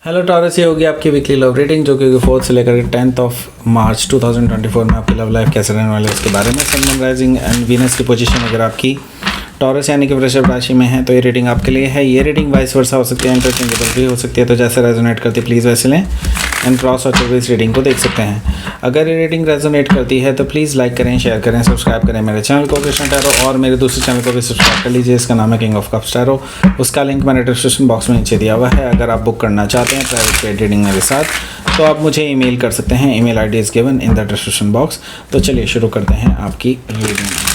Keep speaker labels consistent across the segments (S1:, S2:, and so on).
S1: Hello taurus, ये होगी आपकी वीकली लव रीडिंग जो कि 4th से लेकर 10th ऑफ मार्च 2024 में आपकी लव लाइफ कैसे रहने वाले है उसके बारे में। सन, मून, राइजिंग एंड वीनस की पोजीशन अगर आपकी टॉरस यानी कि वृषभ राशि में है तो ये रीडिंग आपके लिए है। ये रीडिंग वाइस वर्सा हो सकती है, इंटरचेंजेबल भी हो सकती है, तो जैसे रेजोनेट करती है प्लीज़ वैसे लें एंड क्रॉस और इस रीडिंग को देख सकते हैं। अगर ये रीडिंग रेजोनेट करती है तो प्लीज़ लाइक करें, शेयर करें, सब्सक्राइब करें मेरे चैनल को कृष्ण टैरो, और मेरे दूसरे चैनल को भी सब्सक्राइब कर लीजिए, इसका नाम है किंग ऑफ कप्स टैरो। उसका लिंक मैंने डिस्क्रिप्शन बॉक्स में नीचे दिया हुआ है। अगर आप बुक करना चाहते हैं प्राइवेट पेड रीडिंग मेरे साथ तो आप मुझे ईमेल कर सकते हैं। Email ID is given in the description box. तो चलिए शुरू करते हैं आपकी reading.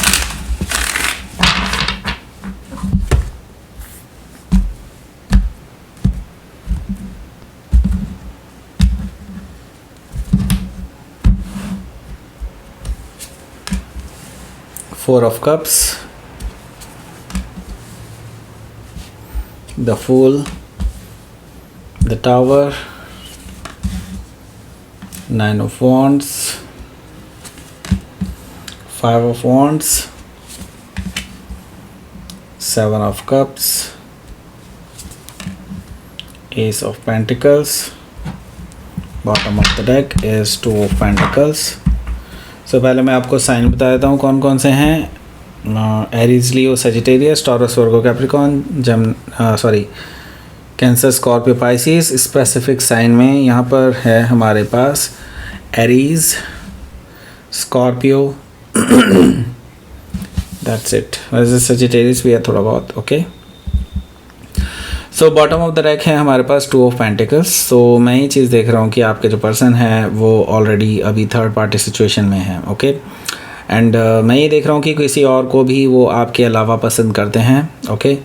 S1: Four of Cups, the Fool, the Tower, Nine of Wands, Five of Wands, Seven of Cups, Ace of Pentacles. Bottom of the deck is Two of Pentacles. पहले मैं आपको sign बता देता हूँ कौन कौन से हैं। Aries, Leo, Sagittarius, Taurus, Virgo, Capricorn, Cancer, Scorpio, Pisces. Specific sign में यहाँ पर है हमारे पास एरीज, स्कॉर्पियो, दैट्स इट। वैसे सजिटेरियस भी है थोड़ा बहुत। Okay, so bottom of the deck है हमारे पास टू ऑफ पेंटिकल्स। सो मैं ये चीज़ देख रहा हूँ कि आपके जो पर्सन है वो ऑलरेडी अभी थर्ड पार्टी सिचुएशन में है। ओके, एंड मैं ये देख रहा हूँ कि किसी और को भी वो आपके अलावा पसंद करते हैं। ओके,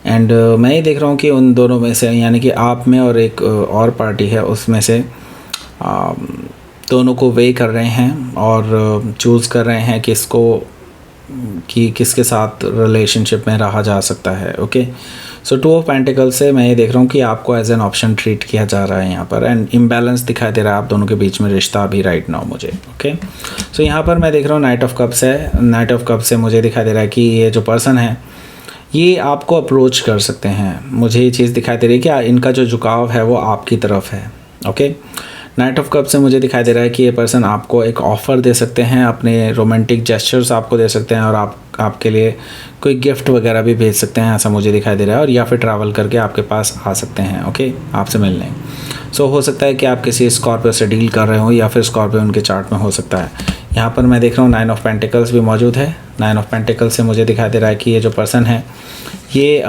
S1: एंड मैं ये देख रहा हूँ कि उन दोनों में से यानी कि आप में और एक और पार्टी है उसमें से दोनों को वे कर रहे हैं और चूज़ कर रहे हैं कि किसके साथ रिलेशनशिप में रहा जा सकता है। Okay, so two of pentacle से मैं ये देख रहा हूँ कि आपको एज एन ऑप्शन ट्रीट किया जा रहा है यहाँ पर, एंड इम्बैलेंस दिखाई दे रहा है आप दोनों के बीच में रिश्ता अभी राइट नाउ मुझे। ओके, सो यहाँ पर मैं देख रहा हूँ नाइट ऑफ कप्स है। नाइट ऑफ कप्स से मुझे दिखाई दे रहा है कि ये जो पर्सन है ये आपको अप्रोच कर सकते हैं। मुझे ये चीज़ दिखाई दे रही है कि इनका जो झुकाव है वो आपकी तरफ है। ओके, नाइट ऑफ कप से मुझे दिखाई दे रहा है कि ये पर्सन आपको एक ऑफ़र दे सकते हैं, अपने रोमांटिक जेस्चर्स आपको दे सकते हैं, और आपके लिए कोई गिफ्ट वगैरह भी भेज सकते हैं, ऐसा मुझे दिखाई दे रहा है, और या फिर ट्रैवल करके आपके पास आ सकते हैं। ओके, आपसे मिलने। सो हो सकता है कि आप किसी स्कॉर्पियो से डील कर रहे हो या फिर स्कॉर्पियो उनके चार्ट में हो सकता है। यहाँ पर मैं देख रहा हूँ नाइन ऑफ पेंटिकल्स भी मौजूद है। नाइन ऑफ पेंटिकल्स से मुझे दिखाई दे रहा है कि ये जो पर्सन है ये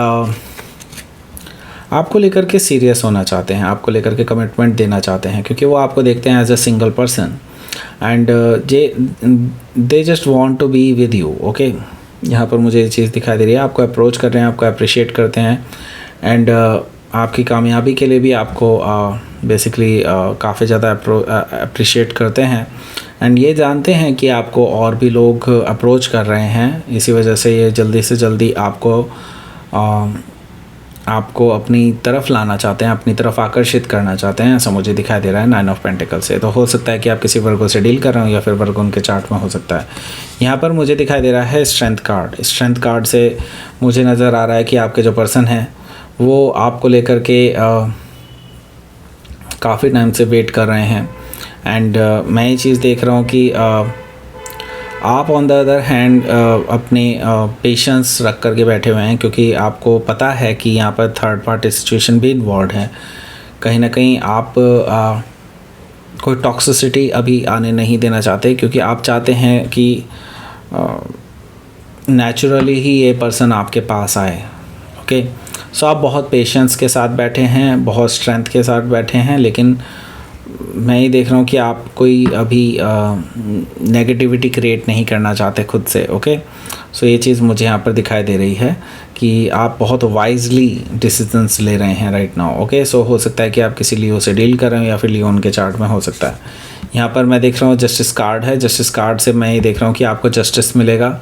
S1: आपको लेकर के सीरियस होना चाहते हैं, आपको लेकर के कमिटमेंट देना चाहते हैं, क्योंकि वो आपको देखते हैं as a single person and they just want to be with you. Okay, यहाँ पर मुझे ये चीज़ दिखाई दे रही है, आपको अप्रोच कर रहे हैं, आपको अप्रिशिएट करते हैं, एंड आपकी कामयाबी के लिए भी आपको बेसिकली काफ़ी ज़्यादा अप्रिशिएट करते हैं, एंड ये जानते हैं कि आपको और भी लोग अप्रोच कर रहे हैं, इसी वजह से ये जल्दी से जल्दी आपको अपनी तरफ लाना चाहते हैं, अपनी तरफ आकर्षित करना चाहते हैं, ऐसा मुझे दिखाई दे रहा है नाइन ऑफ पेंटिकल से। तो हो सकता है कि आप किसी वर्गो से डील कर रहे हो या फिर वर्गो उनके चार्ट में हो सकता है। यहाँ पर मुझे दिखाई दे रहा है स्ट्रेंथ कार्ड। स्ट्रेंथ कार्ड से मुझे नज़र आ रहा है कि आपके जो पर्सन हैं वो आपको लेकर के काफ़ी टाइम से वेट कर रहे हैं, एंड मैं ये चीज़ देख रहा हूँ कि आप ऑन द अदर हैंड अपने पेशेंस रख करके बैठे हुए हैं, क्योंकि आपको पता है कि यहाँ पर थर्ड पार्टी सिचुएशन भी इन्वॉल्व है। कहीं ना कहीं आप कोई टॉक्सिसिटी अभी आने नहीं देना चाहते, क्योंकि आप चाहते हैं कि नेचुरली ही ये पर्सन आपके पास आए। ओके, सो आप बहुत पेशेंस के साथ बैठे हैं, बहुत स्ट्रेंथ के साथ बैठे हैं, लेकिन मैं ये देख रहा हूँ कि आप कोई अभी नेगेटिविटी क्रिएट नहीं करना चाहते खुद से। ओके, सो ये चीज़ मुझे यहाँ पर दिखाई दे रही है कि आप बहुत वाइजली डिसीजंस ले रहे हैं राइट नाउ। ओके, सो हो सकता है कि आप किसी लियो से डील कर रहे हो या फिर लियो उनके चार्ट में हो सकता है। यहाँ पर मैं देख रहा हूँ जस्टिस कार्ड है। जस्टिस कार्ड से मैं ये देख रहा हूँ कि आपको जस्टिस मिलेगा,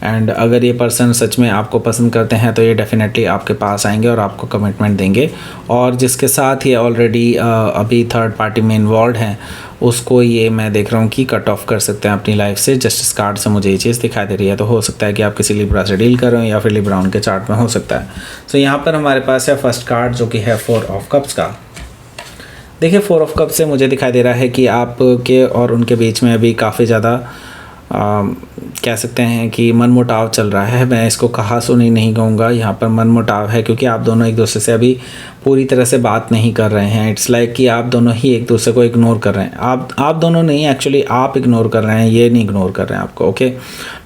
S1: एंड अगर ये पर्सन सच में आपको पसंद करते हैं तो ये डेफिनेटली आपके पास आएंगे और आपको कमिटमेंट देंगे, और जिसके साथ ये ऑलरेडी अभी थर्ड पार्टी में इन्वॉल्व हैं उसको ये मैं देख रहा हूँ कि कट ऑफ कर सकते हैं अपनी लाइफ से। जस्टिस कार्ड से मुझे ये चीज़ दिखाई दे रही है। तो हो सकता है कि आप किसी लिब्रा से डील कर रहे हो या फिर लिब्रा उनके चार्ट में हो सकता है। तो यहाँ पर हमारे पास है फर्स्ट कार्ड जो कि है फोर ऑफ कप्स का। देखिए 4 ऑफ कप से मुझे दिखाई दे रहा है कि आपके और उनके बीच में अभी काफ़ी ज़्यादा कह सकते हैं कि मनमुटाव चल रहा है। मैं इसको कहा-सुनी नहीं कहूँगा, यहाँ पर मनमुटाव है क्योंकि आप दोनों एक दूसरे से अभी पूरी तरह से बात नहीं कर रहे हैं। इट्स लाइक कि आप दोनों ही एक दूसरे को इग्नोर कर रहे हैं। आप दोनों नहीं, एक्चुअली आप इग्नोर कर रहे हैं, ये नहीं इग्नोर कर रहे हैं आपको। ओके,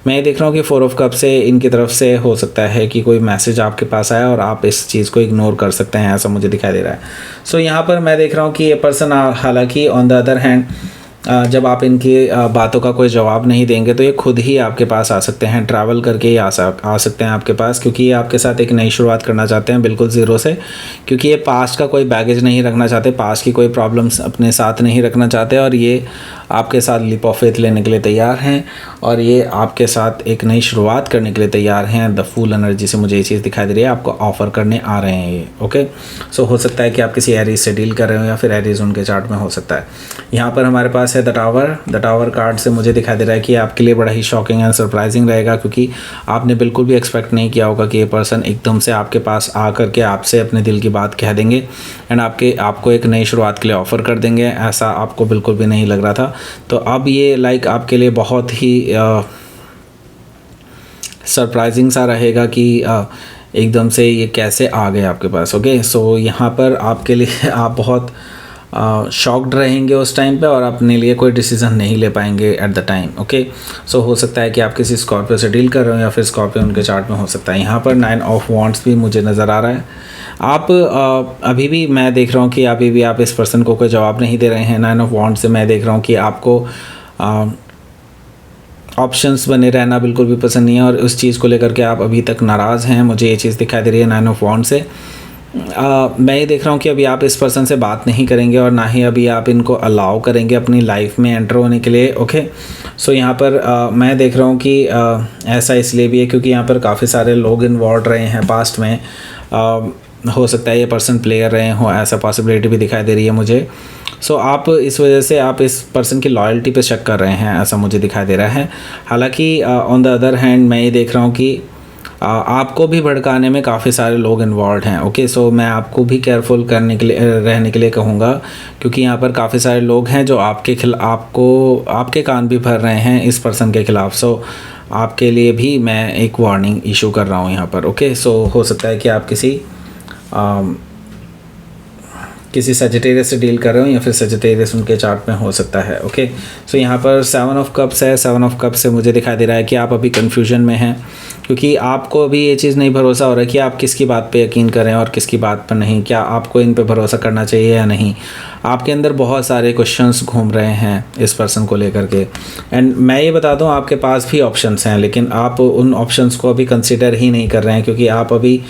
S1: मैं देख रहा हूँ कि 4 ऑफ कप से इनकी तरफ से हो सकता है कि कोई मैसेज आपके पास आया और आप इस चीज़ को इग्नोर कर सकते हैं, ऐसा मुझे दिखाई दे रहा है। सो यहाँ पर मैं देख रहा हूँ कि ये पर्सन हालांकि ऑन द अदर हैंड जब आप इनकी बातों का कोई जवाब नहीं देंगे तो ये खुद ही आपके पास आ सकते हैं, ट्रैवल करके ही आ सकते हैं आपके पास, क्योंकि ये आपके साथ एक नई शुरुआत करना चाहते हैं बिल्कुल ज़ीरो से, क्योंकि ये पास्ट का कोई बैगेज नहीं रखना चाहते, पास्ट की कोई प्रॉब्लम्स अपने साथ नहीं रखना चाहते, और ये आपके साथ लीप ऑफ फेथ लेने के लिए तैयार हैं और ये आपके साथ एक नई शुरुआत करने के लिए तैयार हैं। द फूल एनर्जी से मुझे ये चीज़ दिखाई दे रही है, आपको ऑफ़र करने आ रहे हैं ये। ओके, सो हो सकता है कि आप किसी एरीज से डील कर रहे हो या फिर एरीज उनके चार्ट में हो सकता है। यहाँ पर हमारे पास है द टावर कार्ड से मुझे दिखाई दे रहा है कि आपके लिए बड़ा ही शॉकिंग एंड सरप्राइजिंग रहेगा, क्योंकि आपने बिल्कुल भी एक्सपेक्ट नहीं किया होगा कि ये पर्सन एकदम से आपके पास आ करके आपसे अपने दिल की बात कह देंगे एंड आपको एक नई शुरुआत के लिए ऑफ़र कर देंगे। ऐसा आपको बिल्कुल भी नहीं लग रहा था। तो अब ये लाइक आपके लिए बहुत ही सरप्राइजिंग सा रहेगा कि एकदम से ये कैसे आ गए आपके पास। ओके, सो यहाँ पर आपके लिए आप बहुत शॉक्ड रहेंगे उस टाइम पे और अपने लिए कोई डिसीज़न नहीं ले पाएंगे एट द टाइम। ओके, सो हो सकता है कि आप किसी स्कॉर्पियो से डील कर रहे हो या फिर स्कॉर्पियो उनके चार्ट में हो सकता है। यहाँ पर 9 ऑफ वॉन्ड्स भी मुझे नज़र आ रहा है। आप अभी भी मैं देख रहा हूँ कि अभी भी आप इस पर्सन को कोई जवाब नहीं दे रहे हैं। 9 ऑफ वॉन्ड्स से मैं देख रहा हूँ कि आपको ऑप्शंस बने रहना बिल्कुल भी पसंद नहीं है और उस चीज़ को लेकर के आप अभी तक नाराज़ हैं, मुझे ये चीज़ दिखाई दे रही है 9 ऑफ वॉन्ड्स से। मैं ये देख रहा हूँ कि अभी आप इस पर्सन से बात नहीं करेंगे और ना ही अभी आप इनको अलाउ करेंगे अपनी लाइफ में एंटर होने के लिए। ओके, सो यहाँ पर मैं देख रहा हूँ कि ऐसा इसलिए भी है क्योंकि यहाँ पर काफ़ी सारे लोग इन्वॉल्व रहे हैं पास्ट में। हो सकता है ये पर्सन प्लेयर रहे हो, ऐसा पॉसिबिलिटी भी दिखाई दे रही है मुझे। सो आप इस वजह से आप इस पर्सन की लॉयल्टी पे शक कर रहे हैं, ऐसा मुझे दिखाई दे रहा है। हालांकि ऑन द अदर हैंड मैं ये देख रहा हूँ कि आपको भी भड़काने में काफ़ी सारे लोग इन्वॉल्व हैं। ओके, सो मैं आपको भी केयरफुल करने के लिए रहने के लिए कहूँगा, क्योंकि यहाँ पर काफ़ी सारे लोग हैं जो आपके कान भी भर रहे हैं इस पर्सन के ख़िलाफ़। सो आपके लिए भी मैं एक वार्निंग इशू कर रहा हूँ यहाँ पर। ओके, सो हो सकता है कि आप किसी सजिटेरियस से डील कर रहे हो या फिर सजिटेरियस उनके चार्ट में हो सकता है। ओके, सो यहाँ पर 7 ऑफ कप्स है। 7 ऑफ कप्स से मुझे दिखाई दे रहा है कि आप अभी कन्फ्यूजन में हैं, क्योंकि आपको अभी ये चीज़ नहीं भरोसा हो रहा है कि आप किसकी बात पे यकीन करें और किसकी बात पर नहीं। क्या आपको इन पे भरोसा करना चाहिए या नहीं। आपके अंदर बहुत सारे क्वेश्चंस घूम रहे हैं इस पर्सन को लेकर के। एंड मैं ये बता दूं, आपके पास भी ऑप्शंस हैं, लेकिन आप उन ऑप्शंस को अभी कंसिडर ही नहीं कर रहे हैं, क्योंकि आप अभी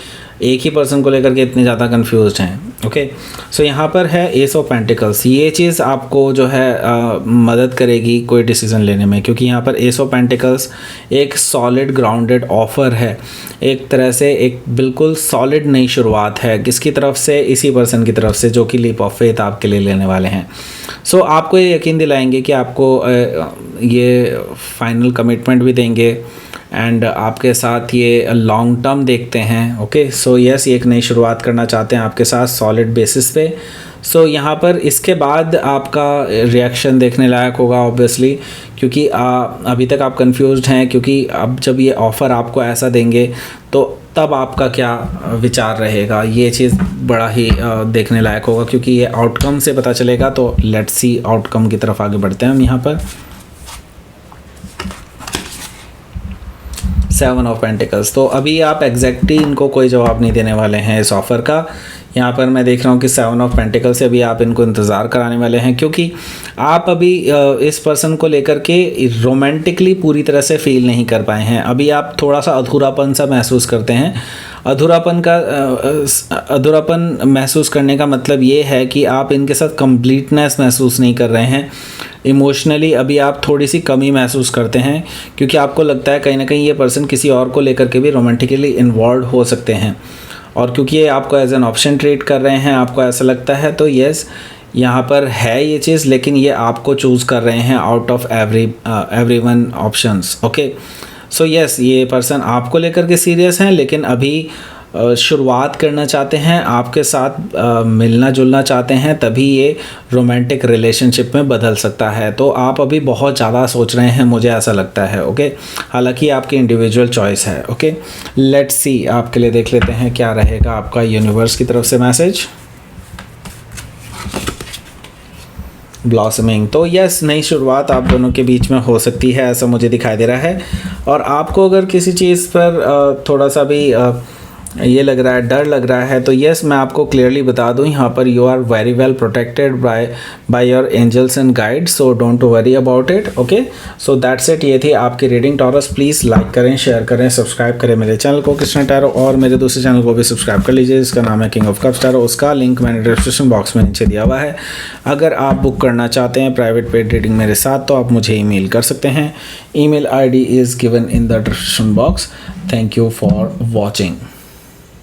S1: एक ही पर्सन को लेकर के इतने ज़्यादा कंफ्यूज्ड हैं। ओके, सो यहाँ पर है एस ऑफ पेंटिकल्स। ये चीज़ आपको जो है मदद करेगी कोई डिसीज़न लेने में, क्योंकि यहाँ पर एस ऑफ पेंटिकल्स एक सॉलिड ग्राउंडेड ऑफर है, एक तरह से एक बिल्कुल सॉलिड नई शुरुआत है। किसकी तरफ से? इसी पर्सन की तरफ से, जो कि लीप ऑफ फेथ आपके लिए लेने वाले हैं। सो आपको ये यकीन दिलाएंगे कि आपको ये फाइनल कमिटमेंट भी देंगे एंड आपके साथ ये लॉन्ग टर्म देखते हैं। ओके, सो यस, ये एक नई शुरुआत करना चाहते हैं आपके साथ सॉलिड बेसिस पे। सो यहाँ पर इसके बाद आपका रिएक्शन देखने लायक होगा ऑब्वियसली, क्योंकि अभी तक आप कंफ्यूज्ड हैं, क्योंकि अब जब ये ऑफ़र आपको ऐसा देंगे तो तब आपका क्या विचार रहेगा, ये चीज़ बड़ा ही देखने लायक होगा, क्योंकि ये आउटकम से पता चलेगा। तो लेट्स सी आउटकम की तरफ आगे बढ़ते हैं हम। यहाँ पर 7 ऑफ पेंटिकल्स, तो अभी आप एग्जैक्टली इनको कोई जवाब नहीं देने वाले हैं इस ऑफ़र का। यहाँ पर मैं देख रहा हूँ कि 7 ऑफ पेंटिकल से अभी आप इनको इंतज़ार कराने वाले हैं, क्योंकि आप अभी इस पर्सन को लेकर के रोमांटिकली पूरी तरह से फील नहीं कर पाए हैं। अभी आप थोड़ा सा अधूरापन सा महसूस करते हैं। अधूरापन महसूस करने का मतलब ये है कि आप इनके साथ कंप्लीटनेस महसूस नहीं कर रहे हैं। इमोशनली अभी आप थोड़ी सी कमी महसूस करते हैं, क्योंकि आपको लगता है कहीं ना कहीं ये पर्सन किसी और को लेकर के भी रोमांटिकली इन्वॉल्व हो सकते हैं, और क्योंकि ये आपको एज एन ऑप्शन ट्रीट कर रहे हैं, आपको ऐसा लगता है। तो यस, यहाँ पर है ये चीज़, लेकिन ये आपको चूज़ कर रहे हैं out of everyone options. Okay, so yes, ये पर्सन आपको लेकर के सीरियस हैं, लेकिन अभी शुरुआत करना चाहते हैं, आपके साथ मिलना जुलना चाहते हैं, तभी ये रोमांटिक रिलेशनशिप में बदल सकता है। तो आप अभी बहुत ज़्यादा सोच रहे हैं, मुझे ऐसा लगता है। ओके, हालांकि आपकी इंडिविजुअल चॉइस है। ओके, लेट्स सी, आपके लिए देख लेते हैं क्या रहेगा आपका यूनिवर्स की तरफ से मैसेज। ब्लॉसमिंग, तो यस, नई शुरुआत आप दोनों के बीच में हो सकती है, ऐसा मुझे दिखाई दे रहा है। और आपको अगर किसी चीज़ पर थोड़ा सा भी ये लग रहा है, डर लग रहा है, तो यस, मैं आपको क्लियरली बता दूं, यहाँ पर you are very well protected by your angels and guide, so don't worry about it. Okay, so that's it, ये थी आपकी रीडिंग टॉरस। प्लीज़ लाइक करें, शेयर करें, सब्सक्राइब करें मेरे चैनल को कृष्णा टैरो, और मेरे दूसरे चैनल को भी सब्सक्राइब कर लीजिए, जिसका नाम है किंग ऑफ कप्स टैरो। उसका लिंक मैंने डिस्क्रिप्शन बॉक्स में नीचे दिया हुआ है। अगर आप बुक करना चाहते हैं प्राइवेट पेड रीडिंग मेरे साथ, तो आप मुझे ईमेल कर सकते हैं। Email ID is given in the description box. Thank you for watching.